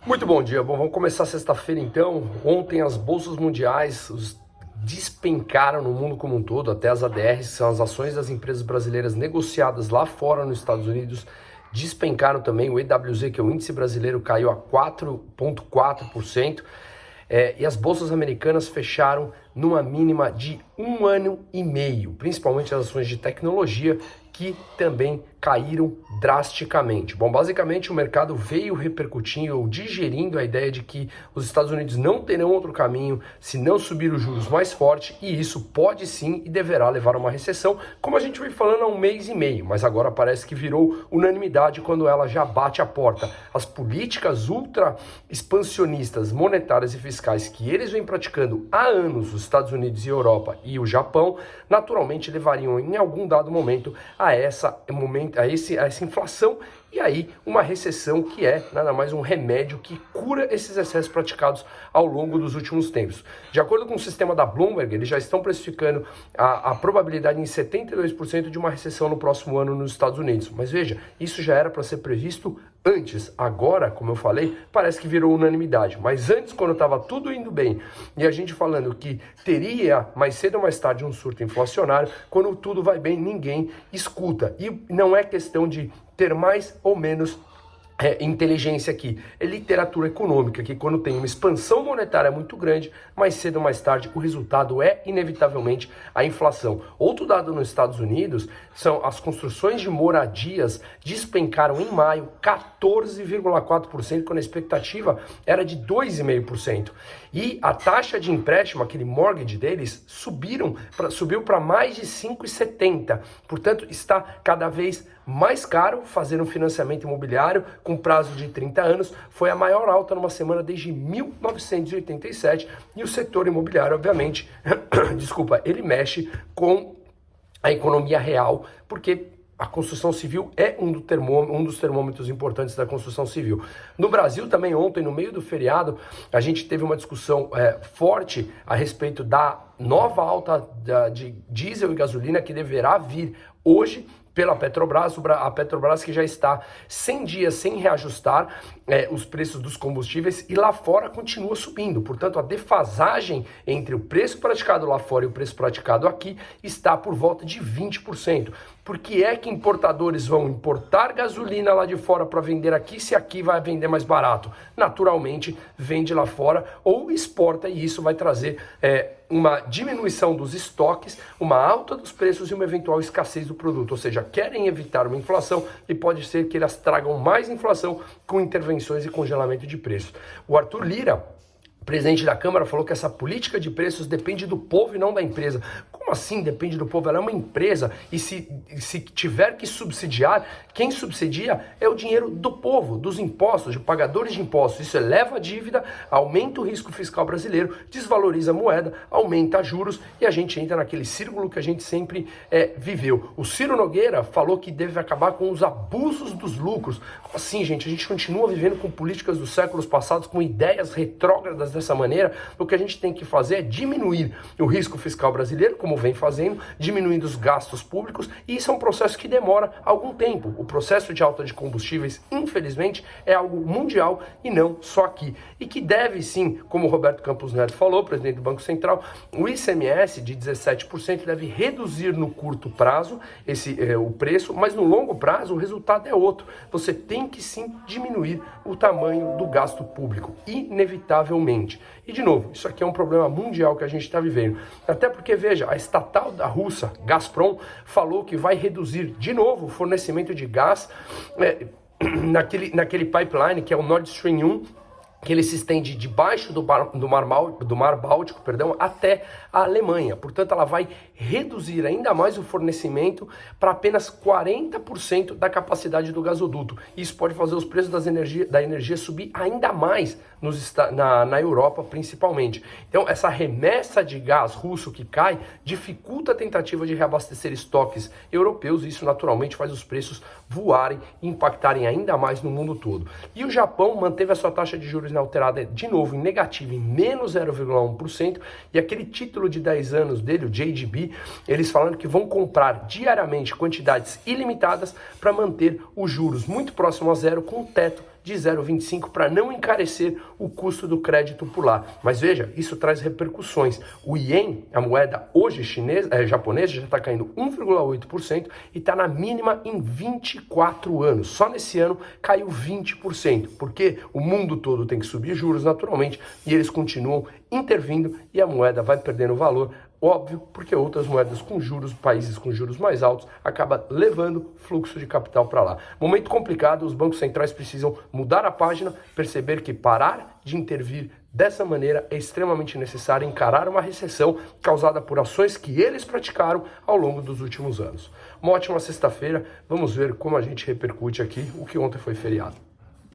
Muito bom dia. Bom, vamos começar sexta-feira então. Ontem as bolsas mundiais despencaram no mundo como um todo, até as ADRs, que são as ações das empresas brasileiras negociadas lá fora nos Estados Unidos, despencaram também. O EWZ, que é o índice brasileiro, caiu a 4,4%. E as bolsas americanas fecharam numa mínima de 1 ano e meio, principalmente as ações de tecnologia, que também caíram drasticamente. Bom, basicamente o mercado veio repercutindo ou digerindo a ideia de que os Estados Unidos não terão outro caminho se não subir os juros mais forte, e isso pode sim e deverá levar a uma recessão, como a gente vem falando há 1 mês e meio, mas agora parece que virou unanimidade quando ela já bate a porta. As políticas ultra expansionistas monetárias e fiscais que eles vêm praticando há anos, os Estados Unidos e Europa e o Japão, naturalmente levariam em algum dado momento a essa inflação e aí uma recessão, que é nada mais um remédio que cura esses excessos praticados ao longo dos últimos tempos. De acordo com o sistema da Bloomberg, eles já estão precificando a probabilidade em 72% de uma recessão no próximo ano nos Estados Unidos. Mas veja, isso já era para ser previsto antes. Agora, como eu falei, parece que virou unanimidade. Mas antes, quando estava tudo indo bem e a gente falando que teria mais cedo ou mais tarde um surto inflacionário, quando tudo vai bem, ninguém escuta. E não é questão de ter mais ou menos inteligência aqui, é literatura econômica, que quando tem uma expansão monetária muito grande, mais cedo ou mais tarde o resultado é inevitavelmente a inflação. Outro dado nos Estados Unidos são as construções de moradias, despencaram em maio 14,4%, quando a expectativa era de 2,5%. E a taxa de empréstimo, aquele mortgage deles, subiu para mais de 5,70%. Portanto, está cada vez mais caro fazer um financiamento imobiliário com prazo de 30 anos. Foi a maior alta numa semana desde 1987, e o setor imobiliário, obviamente, ele mexe com a economia real, porque a construção civil é um dos termômetros importantes da construção civil. No Brasil também, ontem, no meio do feriado, a gente teve uma discussão forte a respeito da nova alta de diesel e gasolina que deverá vir hoje pela Petrobras. A Petrobras que já está 100 dias sem reajustar os preços dos combustíveis, e lá fora continua subindo. Portanto, a defasagem entre o preço praticado lá fora e o preço praticado aqui está por volta de 20%. Por que é que importadores vão importar gasolina lá de fora para vender aqui, se aqui vai vender mais barato? Naturalmente, vende lá fora ou exporta, e isso vai trazer uma diminuição dos estoques, uma alta dos preços e uma eventual escassez do produto. Ou seja, querem evitar uma inflação, e pode ser que elas tragam mais inflação com intervenções e congelamento de preços. O Arthur Lira, presidente da Câmara, falou que essa política de preços depende do povo e não da empresa. Como assim depende do povo? Ela é uma empresa, e se tiver que subsidiar, quem subsidia é o dinheiro do povo, dos impostos, de pagadores de impostos. Isso eleva a dívida, aumenta o risco fiscal brasileiro, desvaloriza a moeda, aumenta juros, e a gente entra naquele círculo que a gente sempre viveu. O Ciro Nogueira falou que deve acabar com os abusos dos lucros. Como assim, gente? A gente continua vivendo com políticas dos séculos passados, com ideias retrógradas dessa maneira. O que a gente tem que fazer é diminuir o risco fiscal brasileiro, como vem fazendo, diminuindo os gastos públicos, e isso é um processo que demora algum tempo. O processo de alta de combustíveis, infelizmente, é algo mundial e não só aqui. E que deve sim, como o Roberto Campos Neto falou, presidente do Banco Central, o ICMS de 17% deve reduzir no curto prazo o preço, mas no longo prazo o resultado é outro. Você tem que sim diminuir o tamanho do gasto público, inevitavelmente. E de novo, isso aqui é um problema mundial que a gente está vivendo. Até porque, veja, a estatal da Rússia, Gazprom, falou que vai reduzir de novo o fornecimento de gás naquele pipeline que é o Nord Stream 1, que ele se estende debaixo do Mar Báltico, até a Alemanha. Portanto, ela vai reduzir ainda mais o fornecimento para apenas 40% da capacidade do gasoduto. Isso pode fazer os preços da energia subir ainda mais na Europa, principalmente. Então, essa remessa de gás russo que cai dificulta a tentativa de reabastecer estoques europeus, e isso naturalmente faz os preços voarem e impactarem ainda mais no mundo todo. E o Japão manteve a sua taxa de juros inalterada de novo em negativo, em menos 0,1%, e aquele título de 10 anos dele, o JGB, eles falando que vão comprar diariamente quantidades ilimitadas para manter os juros muito próximo a zero, com um teto de 0,25 para não encarecer o custo do crédito por lá. Mas veja, isso traz repercussões. O ien, a moeda hoje japonesa, já está caindo 1,8% e está na mínima em 24 anos. Só nesse ano caiu 20%, porque o mundo todo tem que subir juros naturalmente e eles continuam intervindo e a moeda vai perdendo valor. Óbvio, porque outras moedas com juros, países com juros mais altos, acaba levando fluxo de capital para lá. Momento complicado, os bancos centrais precisam mudar a página, perceber que parar de intervir dessa maneira é extremamente necessário, encarar uma recessão causada por ações que eles praticaram ao longo dos últimos anos. Uma ótima sexta-feira, vamos ver como a gente repercute aqui o que ontem foi feriado.